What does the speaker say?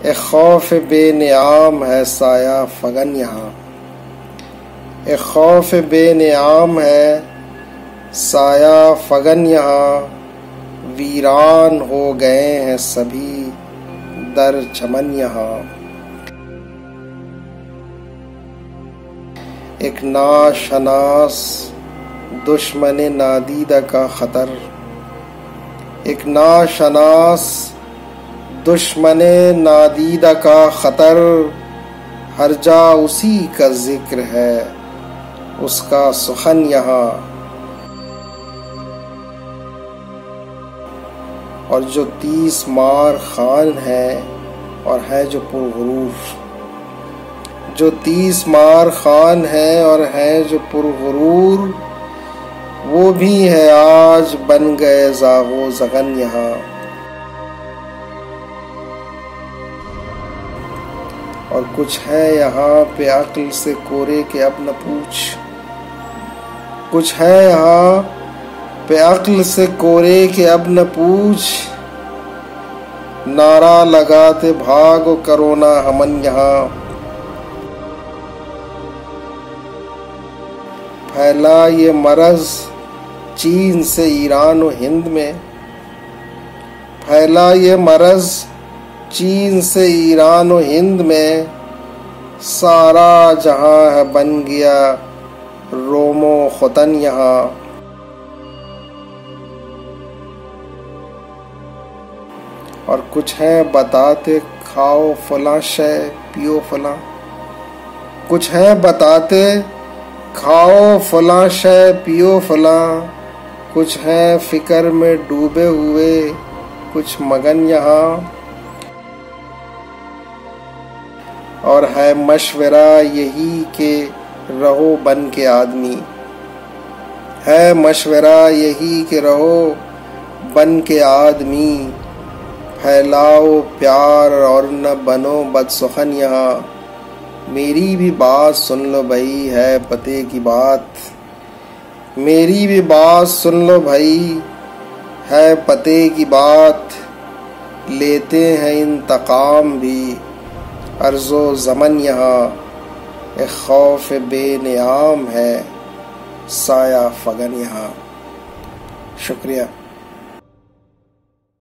ए खौफ बेनियाम है साया फगन यहाँ। ए खौफ बेनियाम है साया फगन यहाँ। वीरान हो गए हैं सभी दर चमन यहाँ। एक नाशनास दुश्मन नादीदा का खतर। एक नाशनास दुश्मन नादीदा का खतर। हर जा उसी का जिक्र है उसका सुखन यहाँ। और जो 30 मार खान है और है जो पुरगुरूर। जो 30 मार खान है और है जो पुरगुरूर, वो भी है आज बन गए जागो जगन यहाँ। और कुछ है यहाँ पे अक्ल से कोरे के अब न पूछ। कुछ है यहाँ पे अक्ल से कोरे के अब न पूछ। नारा लगाते भागो करोना हमन यहाँ। फैला ये मरज चीन से ईरान और हिंद में। फैला ये मरज चीन से ईरान और हिंद में। सारा जहां है बन गया रोमो खुतन यहाँ। और कुछ है बताते खाओ फलां शय पियो फलां। कुछ है बताते खाओ फलां शय पियो फलां। कुछ है फिक्र में डूबे हुए कुछ मगन यहाँ। और है मशवरा यही के रहो बन के आदमी। है मशवरा यही के रहो बन के आदमी। फैलाओ प्यार और न बनो बदसुखन यहाँ। मेरी भी बात सुन लो भाई है पते की बात। मेरी भी बात सुन लो भाई है पते की बात। लेते हैं इंतकाम भी अर्ज़ो ज़मन यहाँ। ए खौफ बेनियाम है साया फगन यहाँ। शुक्रिया।